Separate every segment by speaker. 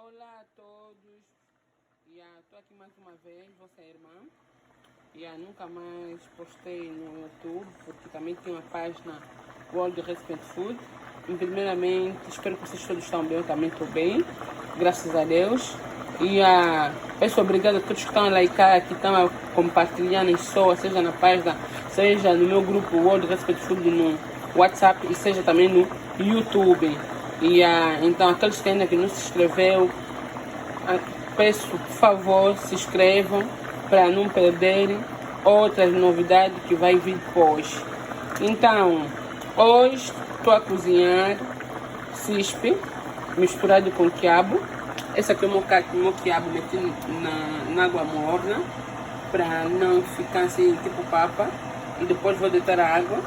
Speaker 1: Olá a todos, estou aqui mais uma vez, vossa irmã. Nunca mais postei no YouTube, porque também tenho uma página World Recipe Food. Primeiramente, espero que vocês todos estão bem, eu também estou bem, graças a Deus. Peço obrigado a todos que estão a likear, que estão a compartilhar em só, seja na página, seja no meu grupo World Recipe Food no WhatsApp e seja também no YouTube. Então, aqueles que ainda que não se inscreveu, peço por favor se inscrevam para não perderem outras novidades que vai vir depois. Então, hoje estou a cozinhar cispe misturado com quiabo. Esse aqui é o meu quiabo metido na água morna para não ficar assim tipo papa, e depois vou deitar a água.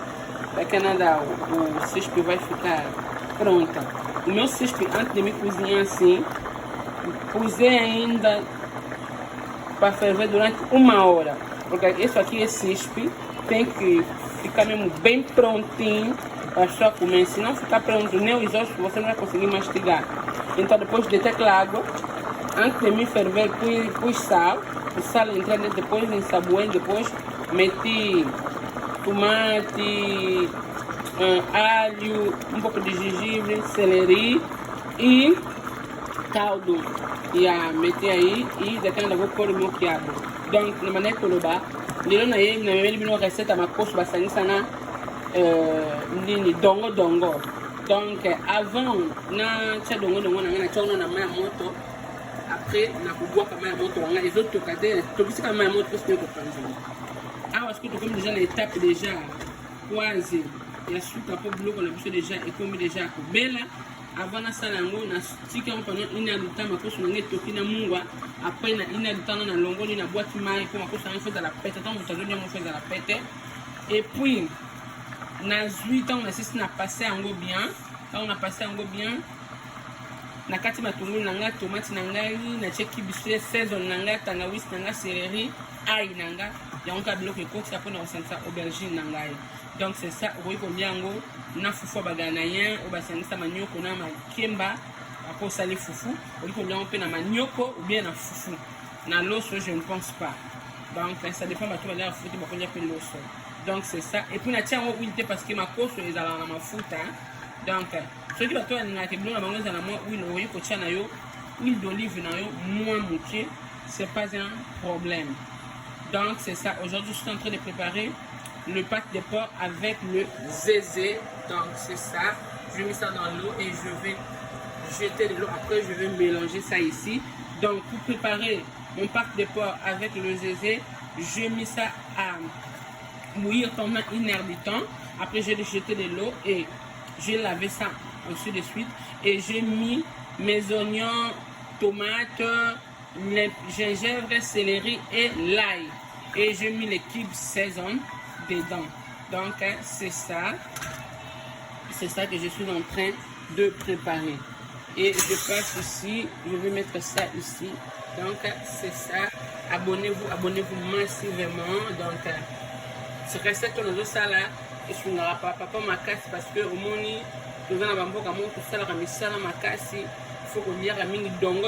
Speaker 1: Daqui a nada o cispe vai ficar pronta. O meu cispe, antes de me cozinhar assim, pusei ainda para ferver durante 1 hora, porque isso aqui é cispe, tem que ficar mesmo bem prontinho para só comer. Se não ficar pronto, nem o exausto você não vai conseguir mastigar. Então depois de ter aquela água, antes de me ferver, pus sal, o sal entrar dentro, depois ensaboei, depois meti tomate, alho, um pouco de gengibre, celery e caldo. Meti aí e daqui ainda vou pôr o meu quiabo. Donc, na maneira que eu vou lilo na minha receita, mas posso bastante na dongo. Donc, avant na tia dongo na chona na minha moto. Après, na kuboa kama ya moto wanga les autres cadres, tokisi kama ya moto parce que acho que estou déjà na étape déjà quase e a sucre pour bloco na bicho déjà e comme déjà bela avant na sala yango na stika on pendant 1 heure de temps makoso nange toki na mungwa après na 1 heure de temps na longoli na boîte mai pour makoso nange faire la pète tant vous allez faire la pète et puis na 8 ans on assiste na passer yango bien. Quand on a passé yango bien na kati matungulu nanga tomate nangai na cheki biso saison nanga tangawizi nanga céleri ail nanga yango ka biloko ekoti apona kosanisa aubergine nangai. Donc c'est ça, oui yango na fufu baganayen ou basanisa manioko na makemba ako sali fufu ou yango pe na manioko ou bien na fufu na loso, je ne pense pas. Donc ça dépend de tout la fufu bakonya pe loso. Donc c'est ça, et puis na tia yango huile parce que makoso ezala na mafuta. Donc ce qui va toi na ke biloko na bango ezala moi huile oyi kotia na yo huile d'olive na yo moins moke, c'est pas un problème. Donc c'est ça, aujourd'hui je suis en train de préparer le pâte de porc avec le zézé. Donc c'est ça, je mets ça dans l'eau et je vais jeter de l'eau. Après je vais mélanger ça ici. Donc pour préparer mon pâte de porc avec le zézé, je mets ça à bouillir pendant 1 heure de temps. Après je vais jeter de l'eau et j'ai lavé ça ensuite de suite et j'ai mis mes oignons, tomates, le gingembre, céleri et l'ail. Et j'ai mis les cubes saison dedans. Donc c'est ça que je suis en train de préparer. Et je passe ici, je vais mettre ça ici. Donc c'est ça. Abonnez-vous massivement. Donc c'est recette que nous ça là. Et je ne pas papa ma casse parce que au moni nous avons un peu comme tout ça la misala ma casse. Il faut qu'on y ait mingi dongo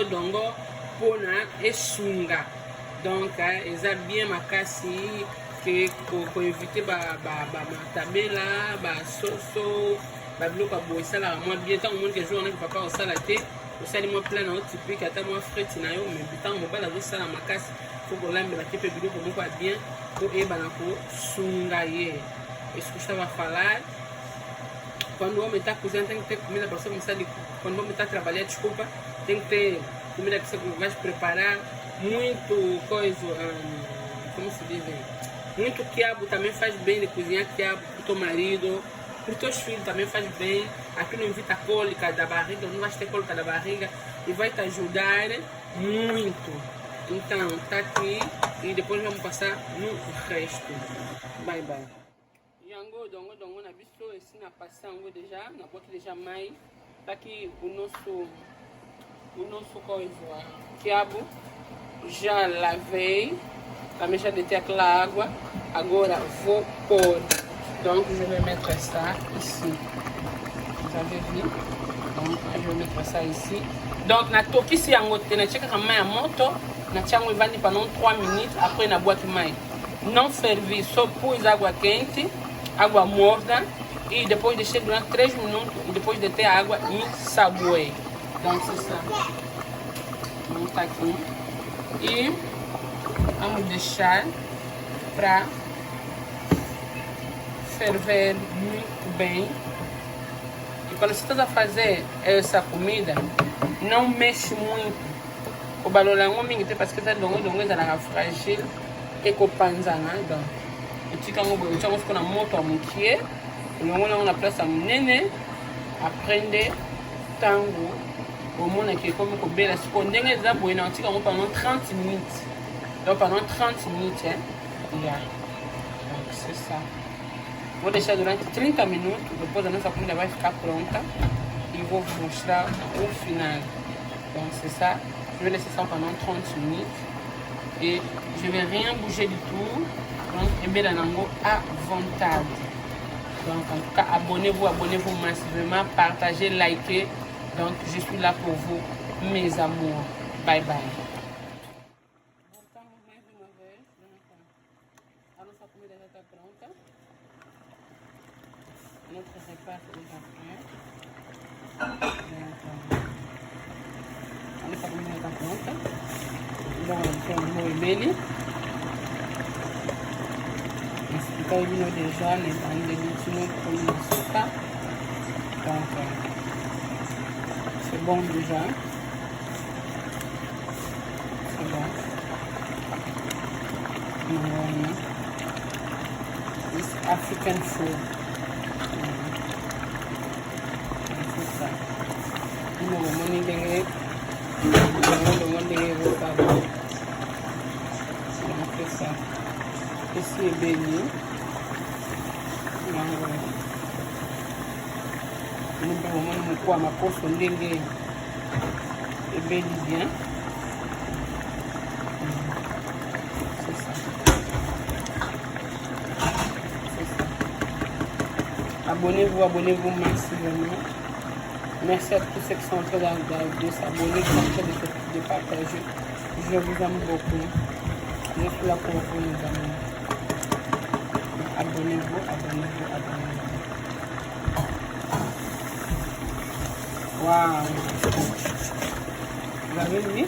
Speaker 1: pona et sunga. Donc ils ont bien ma casse que pour éviter ma tabela, ma soso, ma bloc à boire ça là moi bien tant au monde que je on a papa au salaté au salimo plein en typique à ta moi frais tinayo mais putain mon bala ça la ma casse faut qu'on l'aime la képe vidéo pour moi bien pour e banako sunga ye. Est-ce que ça va falloir quando o homem está cozinhando tem que ter comida para você começar quando o homem está trabalhando, desculpa, tem que ter comida que você vai preparar muito coisa, como se diz, muito quiabo também faz bem de cozinhar quiabo para o teu marido, para os teus filhos também faz bem. Aqui não evita a cólica da barriga, não vai ter cólica da barriga e vai te ajudar muito. Então tá aqui e depois vamos passar no resto. Bye bye. Yango dongo na biso esi na passé yango déjà na boîte déjà mai. Tá aqui o nosso coisa quiabo já lavei, também já deitei aquela água. Agora vou pôr. Donc je vais mettre ça ici. Vous avez vu? Donc, je vais mettre ça ici. Donc, na toki si yango te na cheka kama ya moto, na chango ivandi pendant 3 minutes, après na boîte mai. Não ferver, só pus água quente, água morna, e depois deixei durante 3 minutos, e depois de ter a água ensaboei. Donc, c'est ça. Vamos tá aqui. E vamos deixar para ferver muito bem. E quando você está a fazer essa comida, não mexe muito. O balão é um minho, porque está longo, está frágil e com panzana. Então, eu tinha que na moto a montier, longo na place a nene, aprender tango. Au monde qui est comme belle, parce qu'on est là pour une antique pendant 30 minutes. Donc pendant 30 minutes, hein. Yeah. Donc c'est ça. Vou deixar durante 30 minutos, depois a nossa comida vai ficar pronta e vou vous mostrar o final. Donc c'est ça. Je vais laisser ça pendant 30 minutes et je vais rien bouger du tout. Donc et bien nango à vontade. Donc en tout cas abonnez-vous massivement, partagez, likez. Donc je suis là pour vous, mes amours. Bye bye. Notre repas est déjà prêt. On est pas comme ça pronta. Donc on fait un mot belli. Expliquer au vino déjà les bandes de l'utile comme le sopa. Donc c'est bon déjà. C'est bon. It's African food. Ici est béni. Nous avons quoi ma poche est béni bien. C'est ça. Abonnez-vous massivement. Merci à tous ceux qui sont en train de s'abonner, qui sont en train de partager. Je vous aime beaucoup. Je suis là pour vous, mes amis. Abonnez-vous. Waouh! Vous avez vu?